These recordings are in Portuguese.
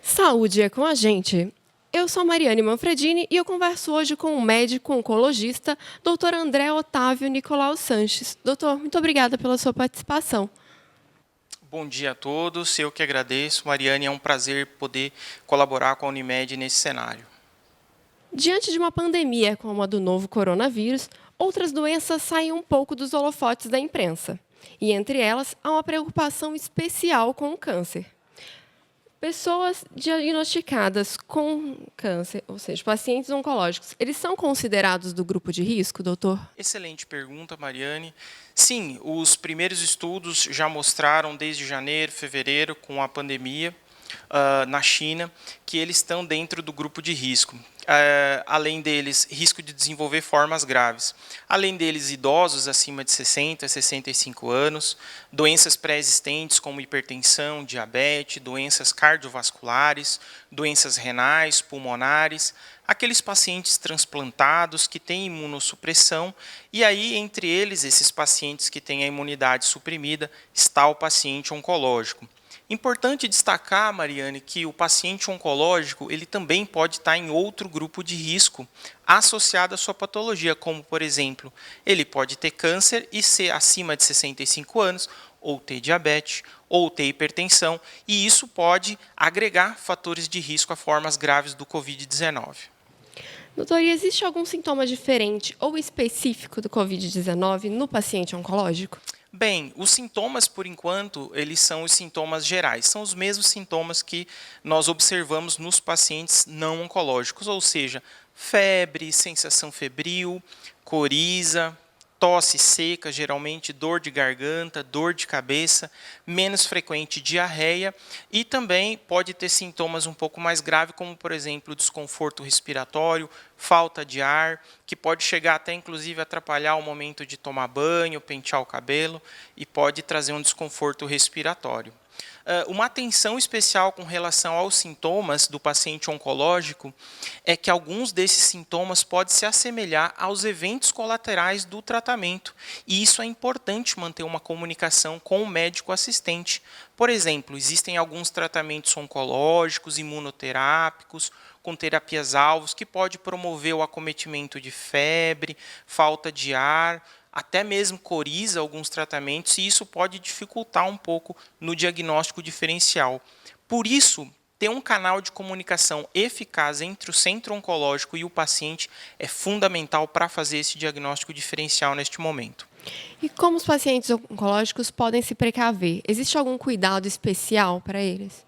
Saúde é com a gente. Eu sou Mariane Manfredini e eu converso hoje com o médico oncologista, Dr. André Otávio Nicolau Sanches. Doutor, muito obrigada pela sua participação. Bom dia a todos, eu que agradeço. Mariane, é um prazer poder colaborar com a Unimed nesse cenário. Diante de uma pandemia como a do novo coronavírus, outras doenças saem um pouco dos holofotes da imprensa. E entre elas, há uma preocupação especial com o câncer. Pessoas diagnosticadas com câncer, ou seja, pacientes oncológicos, eles são considerados do grupo de risco, doutor? Excelente pergunta, Mariane. Sim, os primeiros estudos já mostraram desde janeiro, fevereiro, com a pandemia na China, que eles estão dentro do grupo de risco. Além deles, risco de desenvolver formas graves. Além deles, idosos acima de 60, 65 anos, doenças pré-existentes como hipertensão, diabetes, doenças cardiovasculares, doenças renais, pulmonares, aqueles pacientes transplantados que têm imunossupressão, e aí, entre eles, esses pacientes que têm a imunidade suprimida, está o paciente oncológico. Importante destacar, Mariane, que o paciente oncológico ele também pode estar em outro grupo de risco associado à sua patologia, como, por exemplo, ele pode ter câncer e ser acima de 65 anos, ou ter diabetes, ou ter hipertensão, e isso pode agregar fatores de risco a formas graves do Covid-19. Doutor, e existe algum sintoma diferente ou específico do Covid-19 no paciente oncológico? Bem, os sintomas, por enquanto, eles são os sintomas gerais. São os mesmos sintomas que nós observamos nos pacientes não oncológicos, ou seja, febre, sensação febril, coriza, tosse seca, geralmente dor de garganta, dor de cabeça, menos frequente diarreia, e também pode ter sintomas um pouco mais graves, como, por exemplo, desconforto respiratório, falta de ar, que pode chegar até, inclusive, atrapalhar o momento de tomar banho, pentear o cabelo, e pode trazer um desconforto respiratório. Uma atenção especial com relação aos sintomas do paciente oncológico é que alguns desses sintomas podem se assemelhar aos eventos colaterais do tratamento, e isso é importante manter uma comunicação com o médico assistente. Por exemplo, existem alguns tratamentos oncológicos, imunoterápicos, com terapias-alvos, que pode promover o acometimento de febre, falta de ar, até mesmo coriza alguns tratamentos, e isso pode dificultar um pouco no diagnóstico diferencial. Por isso, ter um canal de comunicação eficaz entre o centro oncológico e o paciente é fundamental para fazer esse diagnóstico diferencial neste momento. E como os pacientes oncológicos podem se precaver? Existe algum cuidado especial para eles?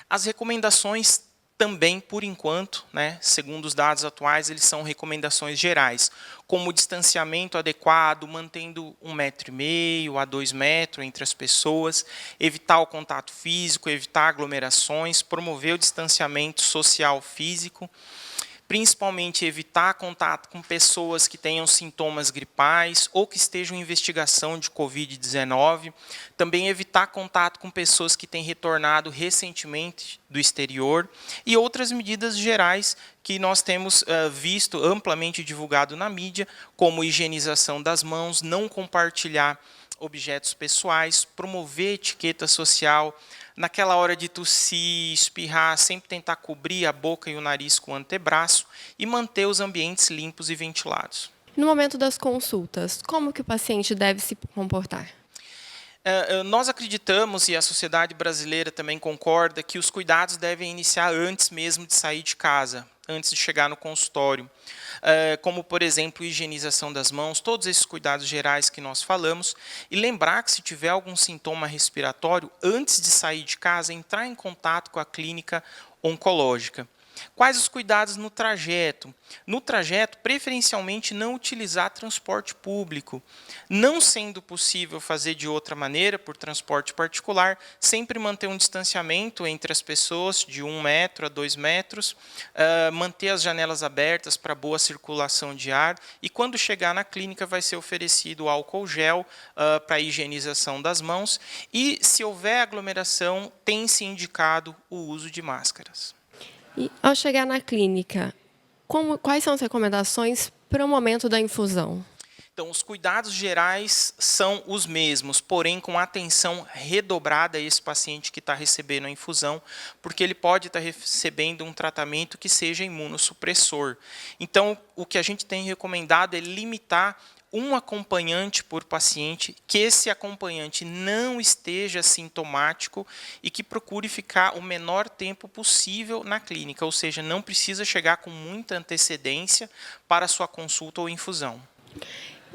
As recomendações também, por enquanto, segundo os dados atuais, eles são recomendações gerais, como o distanciamento adequado, mantendo 1,5 m a 2 metros entre as pessoas, evitar o contato físico, evitar aglomerações, promover o distanciamento social físico, principalmente evitar contato com pessoas que tenham sintomas gripais ou que estejam em investigação de Covid-19. Também evitar contato com pessoas que têm retornado recentemente do exterior e outras medidas gerais que nós temos visto amplamente divulgado na mídia, como higienização das mãos, não compartilhar objetos pessoais, promover etiqueta social, naquela hora de tossir, espirrar, sempre tentar cobrir a boca e o nariz com o antebraço e manter os ambientes limpos e ventilados. No momento das consultas, como que o paciente deve se comportar? Nós acreditamos, e a sociedade brasileira também concorda, que os cuidados devem iniciar antes mesmo de sair de casa, antes de chegar no consultório. Como, por exemplo, higienização das mãos, todos esses cuidados gerais que nós falamos. E lembrar que se tiver algum sintoma respiratório, antes de sair de casa, entrar em contato com a clínica oncológica. Quais os cuidados no trajeto? No trajeto, preferencialmente não utilizar transporte público. Não sendo possível fazer de outra maneira, por transporte particular, sempre manter um distanciamento entre as pessoas de 1 metro a 2 metros, manter as janelas abertas para boa circulação de ar, e quando chegar na clínica vai ser oferecido álcool gel para a higienização das mãos, e se houver aglomeração, tem-se indicado o uso de máscaras. E ao chegar na clínica, quais são as recomendações para o momento da infusão? Então, os cuidados gerais são os mesmos, porém com atenção redobrada a esse paciente que está recebendo a infusão, porque ele pode estar recebendo um tratamento que seja imunossupressor. Então, o que a gente tem recomendado é limitar um acompanhante por paciente, que esse acompanhante não esteja sintomático e que procure ficar o menor tempo possível na clínica, ou seja, não precisa chegar com muita antecedência para a sua consulta ou infusão.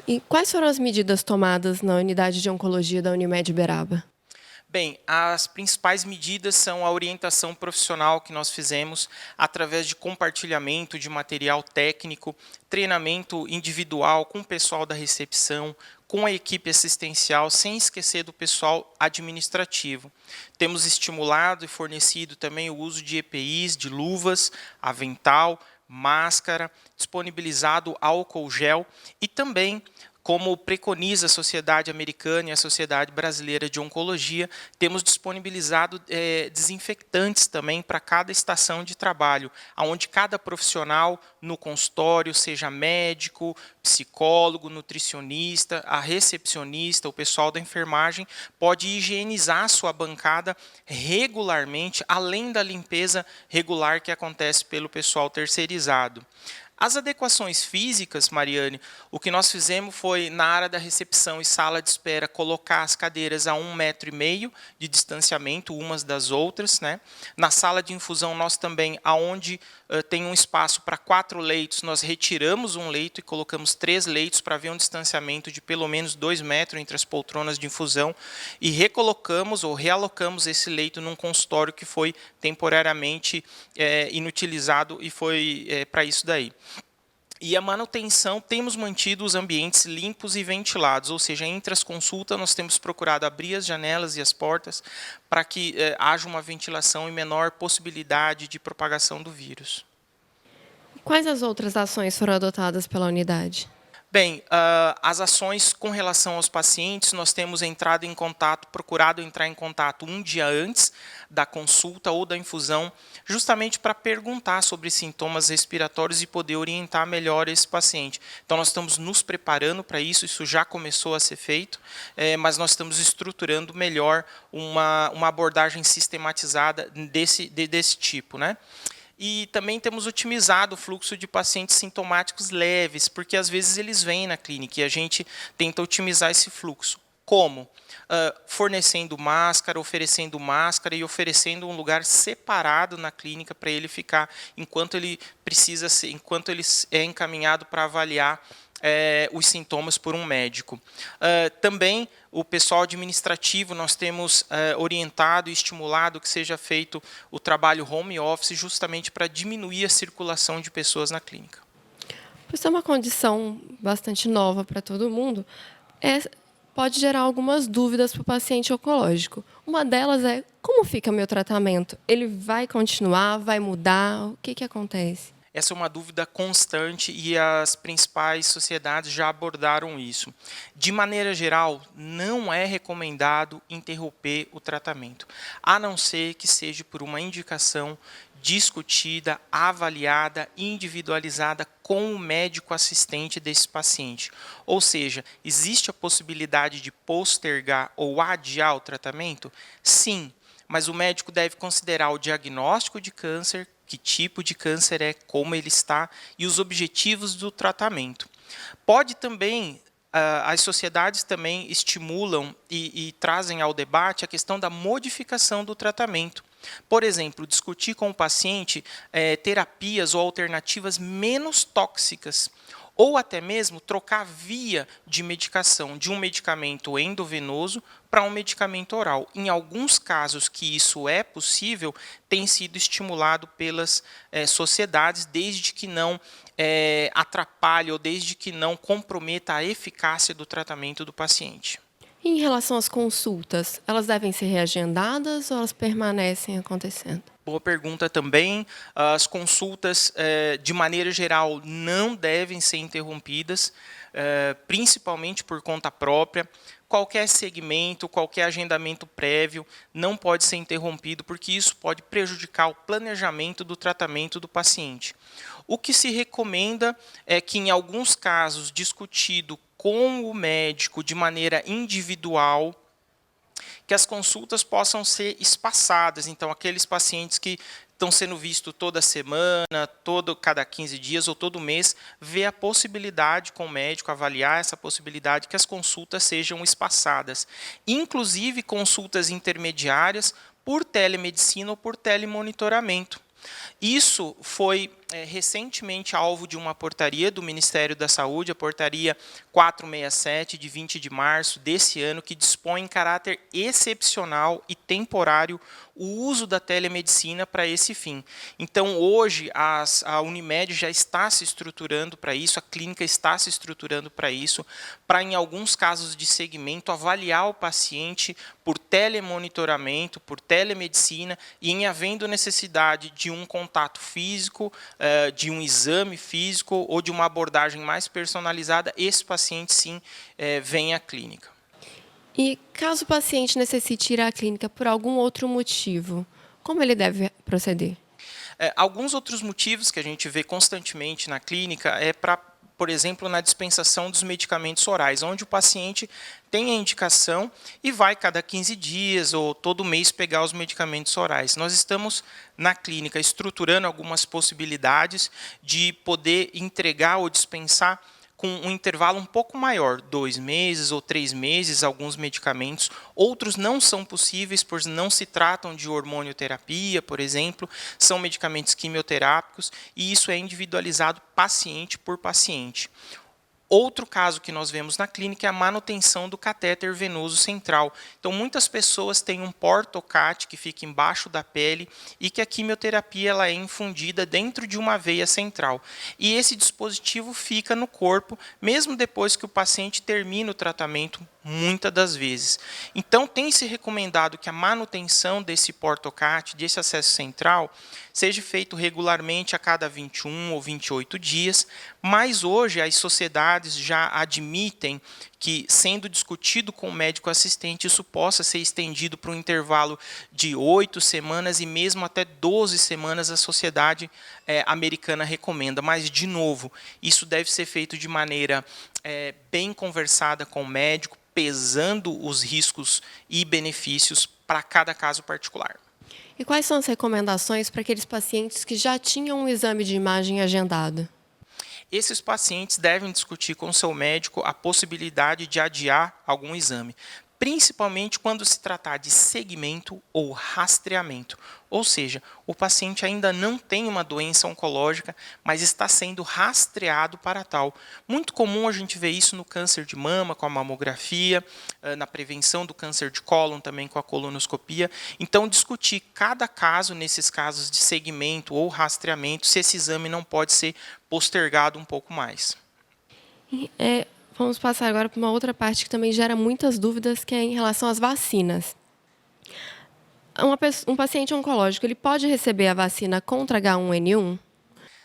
E quais foram as medidas tomadas na unidade de oncologia da Unimed Uberaba? Bem, as principais medidas são a orientação profissional que nós fizemos através de compartilhamento de material técnico, treinamento individual com o pessoal da recepção, com a equipe assistencial, sem esquecer do pessoal administrativo. Temos estimulado e fornecido também o uso de EPIs, de luvas, avental, máscara, disponibilizado álcool gel e também, como preconiza a Sociedade Americana e a Sociedade Brasileira de Oncologia, temos disponibilizado desinfectantes também para cada estação de trabalho, onde cada profissional no consultório, seja médico, psicólogo, nutricionista, a recepcionista, o pessoal da enfermagem, pode higienizar a sua bancada regularmente, além da limpeza regular que acontece pelo pessoal terceirizado. As adequações físicas, Mariane, o que nós fizemos foi, na área da recepção e sala de espera, colocar as cadeiras a 1,5 m de distanciamento umas das outras, né? Na sala de infusão, nós também, aonde tem um espaço para 4 leitos, nós retiramos um leito e colocamos 3 leitos para haver um distanciamento de pelo menos 2 metros entre as poltronas de infusão e recolocamos ou realocamos esse leito num consultório que foi temporariamente inutilizado e foi para isso daí. E a manutenção, temos mantido os ambientes limpos e ventilados, ou seja, entre as consultas nós temos procurado abrir as janelas e as portas para que haja uma ventilação e menor possibilidade de propagação do vírus. Quais as outras ações foram adotadas pela unidade? Bem, as ações com relação aos pacientes, nós temos entrado em contato, procurado entrar em contato um dia antes da consulta ou da infusão, justamente para perguntar sobre sintomas respiratórios e poder orientar melhor esse paciente. Então, nós estamos nos preparando para isso já começou a ser feito, mas nós estamos estruturando melhor uma abordagem sistematizada desse tipo, né? E também temos otimizado o fluxo de pacientes sintomáticos leves, porque às vezes eles vêm na clínica e a gente tenta otimizar esse fluxo. Como? Fornecendo máscara, oferecendo máscara e oferecendo um lugar separado na clínica para ele ficar enquanto ele precisa ser, enquanto ele é encaminhado para avaliar os sintomas por um médico. Também o pessoal administrativo, nós temos orientado e estimulado que seja feito o trabalho home office justamente para diminuir a circulação de pessoas na clínica. Por ser uma condição bastante nova para todo mundo, pode gerar algumas dúvidas para o paciente oncológico. Uma delas é, como fica meu tratamento? Ele vai continuar, vai mudar? O que acontece? Essa é uma dúvida constante e as principais sociedades já abordaram isso. De maneira geral, não é recomendado interromper o tratamento, a não ser que seja por uma indicação discutida, avaliada, individualizada com o médico assistente desse paciente. Ou seja, existe a possibilidade de postergar ou adiar o tratamento? Sim, mas o médico deve considerar o diagnóstico de câncer, que tipo de câncer é, como ele está e os objetivos do tratamento. Pode também, as sociedades também estimulam e trazem ao debate a questão da modificação do tratamento. Por exemplo, discutir com o paciente terapias ou alternativas menos tóxicas, ou até mesmo trocar a via de medicação de um medicamento endovenoso para um medicamento oral. Em alguns casos que isso é possível, tem sido estimulado pelas sociedades, desde que não atrapalhe ou desde que não comprometa a eficácia do tratamento do paciente. Em relação às consultas, elas devem ser reagendadas ou elas permanecem acontecendo? Boa pergunta também. As consultas, de maneira geral, não devem ser interrompidas, principalmente por conta própria. Qualquer segmento, qualquer agendamento prévio não pode ser interrompido, porque isso pode prejudicar o planejamento do tratamento do paciente. O que se recomenda é que, em alguns casos, discutido com o médico de maneira individual, que as consultas possam ser espaçadas. Então, aqueles pacientes que estão sendo vistos toda semana, cada 15 dias ou todo mês, ver a possibilidade com o médico, avaliar essa possibilidade que as consultas sejam espaçadas. Inclusive, consultas intermediárias por telemedicina ou por telemonitoramento. Isso foi recentemente alvo de uma portaria do Ministério da Saúde, a portaria 467, de 20 de março desse ano, que dispõe em caráter excepcional e temporário o uso da telemedicina para esse fim. Então, hoje, a Unimed já está se estruturando para isso, a clínica está se estruturando para isso, para, em alguns casos de segmento, avaliar o paciente por telemonitoramento, por telemedicina, e em havendo necessidade de um contato físico, de um exame físico ou de uma abordagem mais personalizada, esse paciente, sim, vem à clínica. E caso o paciente necessite ir à clínica por algum outro motivo, como ele deve proceder? Alguns outros motivos que a gente vê constantemente na clínica é para, por exemplo, na dispensação dos medicamentos orais, onde o paciente tem a indicação e vai cada 15 dias ou todo mês pegar os medicamentos orais. Nós estamos na clínica estruturando algumas possibilidades de poder entregar ou dispensar com um intervalo um pouco maior, 2 meses ou 3 meses, alguns medicamentos. Outros não são possíveis, pois não se tratam de hormonioterapia, por exemplo, são medicamentos quimioterápicos, e isso é individualizado paciente por paciente. Outro caso que nós vemos na clínica é a manutenção do catéter venoso central. Então, muitas pessoas têm um portocate que fica embaixo da pele e que a quimioterapia ela é infundida dentro de uma veia central. E esse dispositivo fica no corpo, mesmo depois que o paciente termina o tratamento, muitas das vezes. Então, tem se recomendado que a manutenção desse portocate, desse acesso central, seja feito regularmente a cada 21 ou 28 dias, mas hoje as sociedades já admitem que, sendo discutido com o médico assistente, isso possa ser estendido para um intervalo de 8 semanas e mesmo até 12 semanas a sociedade americana recomenda. Mas, de novo, isso deve ser feito de maneira bem conversada com o médico, pesando os riscos e benefícios para cada caso particular. E quais são as recomendações para aqueles pacientes que já tinham um exame de imagem agendado? Esses pacientes devem discutir com seu médico a possibilidade de adiar algum exame, principalmente quando se tratar de segmento ou rastreamento. Ou seja, o paciente ainda não tem uma doença oncológica, mas está sendo rastreado para tal. Muito comum a gente ver isso no câncer de mama, com a mamografia, na prevenção do câncer de cólon, também com a colonoscopia. Então, discutir cada caso, nesses casos de segmento ou rastreamento, se esse exame não pode ser postergado um pouco mais. Vamos passar agora para uma outra parte que também gera muitas dúvidas, que é em relação às vacinas. Um paciente oncológico, ele pode receber a vacina contra H1N1?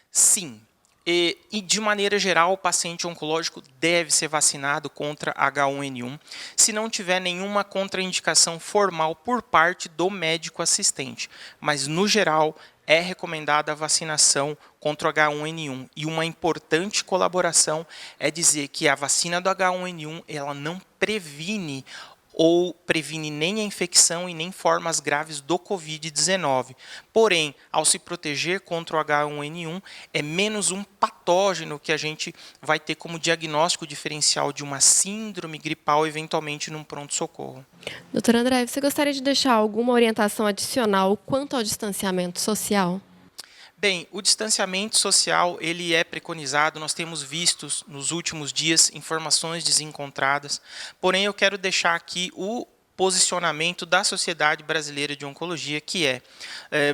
Sim. E, de maneira geral, o paciente oncológico deve ser vacinado contra H1N1 se não tiver nenhuma contraindicação formal por parte do médico assistente. Mas, no geral, é recomendada a vacinação contra o H1N1. E uma importante colaboração é dizer que a vacina do H1N1 ela não previne nem a infecção e nem formas graves do Covid-19. Porém, ao se proteger contra o H1N1, é menos um patógeno que a gente vai ter como diagnóstico diferencial de uma síndrome gripal, eventualmente num pronto-socorro. Doutora André, você gostaria de deixar alguma orientação adicional quanto ao distanciamento social? Bem, o distanciamento social ele é preconizado, nós temos visto nos últimos dias informações desencontradas, porém eu quero deixar aqui o posicionamento da Sociedade Brasileira de Oncologia, que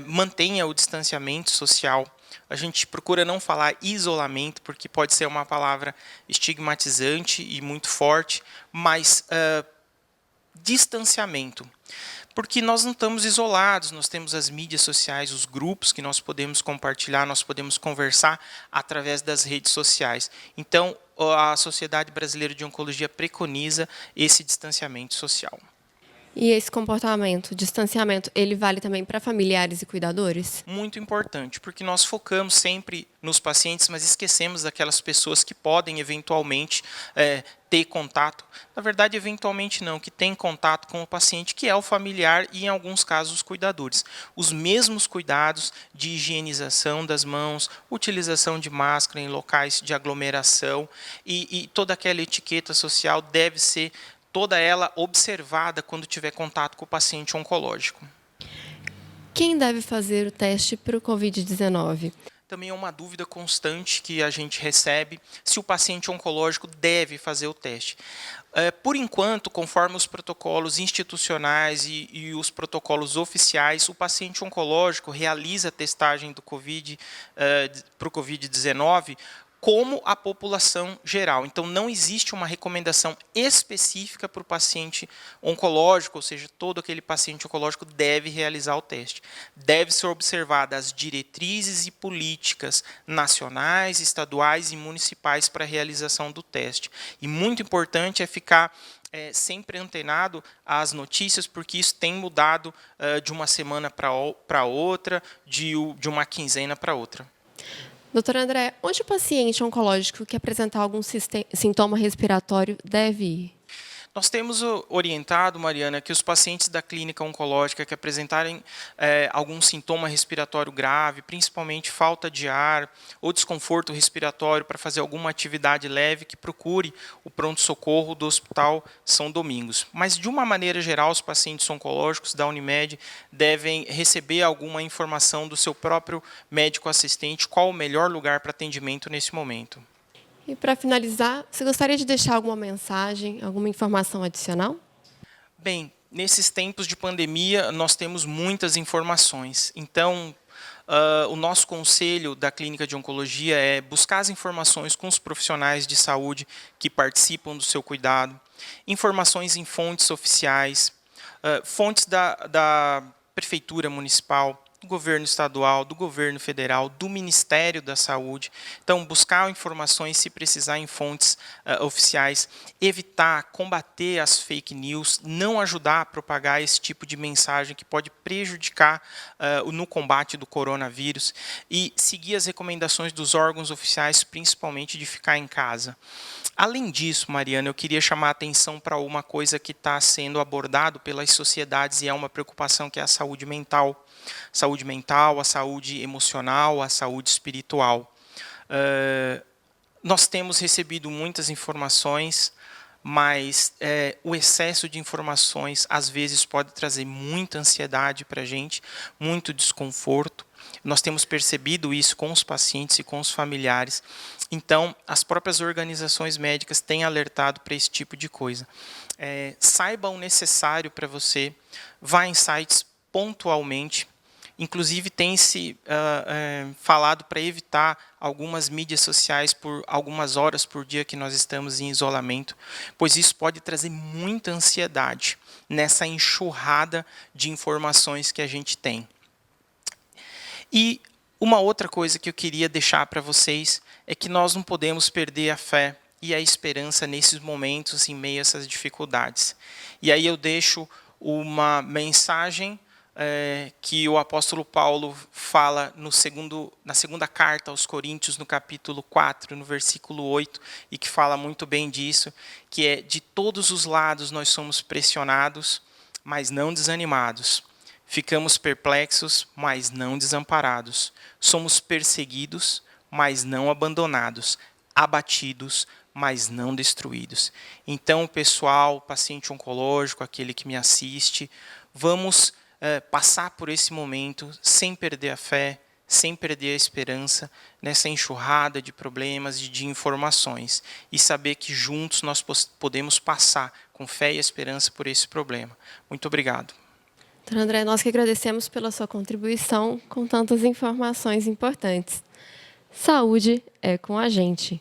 mantenha o distanciamento social. A gente procura não falar isolamento, porque pode ser uma palavra estigmatizante e muito forte, mas distanciamento. Porque nós não estamos isolados, nós temos as mídias sociais, os grupos que nós podemos compartilhar, nós podemos conversar através das redes sociais. Então, a Sociedade Brasileira de Oncologia preconiza esse distanciamento social. E esse comportamento, distanciamento, ele vale também para familiares e cuidadores? Muito importante, porque nós focamos sempre nos pacientes, mas esquecemos daquelas pessoas que podem eventualmente ter contato. Na verdade, eventualmente não, que tem contato com o paciente, que é o familiar e, em alguns casos, os cuidadores. Os mesmos cuidados de higienização das mãos, utilização de máscara em locais de aglomeração e toda aquela etiqueta social deve ser toda ela observada quando tiver contato com o paciente oncológico. Quem deve fazer o teste para o Covid-19? Também é uma dúvida constante que a gente recebe se o paciente oncológico deve fazer o teste. Por enquanto, conforme os protocolos institucionais e os protocolos oficiais, o paciente oncológico realiza a testagem do COVID, para o Covid-19 como a população geral. Então, não existe uma recomendação específica para o paciente oncológico, ou seja, todo aquele paciente oncológico deve realizar o teste. Deve ser observadas as diretrizes e políticas nacionais, estaduais e municipais para a realização do teste. E muito importante é ficar sempre antenado às notícias, porque isso tem mudado de uma semana para outra, de uma quinzena para outra. Doutor André, onde o paciente oncológico que apresentar algum sintoma respiratório deve ir? Nós temos orientado, Mariana, que os pacientes da clínica oncológica que apresentarem algum sintoma respiratório grave, principalmente falta de ar ou desconforto respiratório para fazer alguma atividade leve, que procure o pronto-socorro do Hospital São Domingos. Mas, de uma maneira geral, os pacientes oncológicos da Unimed devem receber alguma informação do seu próprio médico assistente, qual o melhor lugar para atendimento nesse momento. E, para finalizar, você gostaria de deixar alguma mensagem, alguma informação adicional? Bem, nesses tempos de pandemia, nós temos muitas informações. Então, o nosso conselho da Clínica de Oncologia é buscar as informações com os profissionais de saúde que participam do seu cuidado, informações em fontes oficiais, fontes da Prefeitura Municipal, do governo estadual, do governo federal, do Ministério da Saúde. Então, buscar informações, se precisar, em fontes oficiais, evitar, combater as fake news, não ajudar a propagar esse tipo de mensagem que pode prejudicar no combate do coronavírus e seguir as recomendações dos órgãos oficiais, principalmente de ficar em casa. Além disso, Mariana, eu queria chamar a atenção para uma coisa que está sendo abordado pelas sociedades e é uma preocupação, que é a saúde mental. Saúde mental, a saúde emocional, a saúde espiritual. Nós temos recebido muitas informações, mas o excesso de informações, às vezes, pode trazer muita ansiedade para a gente, muito desconforto. Nós temos percebido isso com os pacientes e com os familiares. Então, as próprias organizações médicas têm alertado para esse tipo de coisa. Saiba o necessário para você, vá em sites pontualmente. Inclusive, tem-se falado para evitar algumas mídias sociais por algumas horas por dia que nós estamos em isolamento, pois isso pode trazer muita ansiedade nessa enxurrada de informações que a gente tem. E uma outra coisa que eu queria deixar para vocês é que nós não podemos perder a fé e a esperança nesses momentos, em meio a essas dificuldades. E aí eu deixo uma mensagem que o apóstolo Paulo fala na segunda carta aos Coríntios, no capítulo 4, no versículo 8, e que fala muito bem disso, que é: de todos os lados nós somos pressionados, mas não desanimados. Ficamos perplexos, mas não desamparados. Somos perseguidos, mas não abandonados. Abatidos, mas não destruídos. Então, pessoal, paciente oncológico, aquele que me assiste, vamos passar por esse momento sem perder a fé, sem perder a esperança, nessa enxurrada de problemas e de informações, e saber que juntos nós podemos passar com fé e esperança por esse problema. Muito obrigado. Doutor André, nós que agradecemos pela sua contribuição com tantas informações importantes. Saúde é com a gente.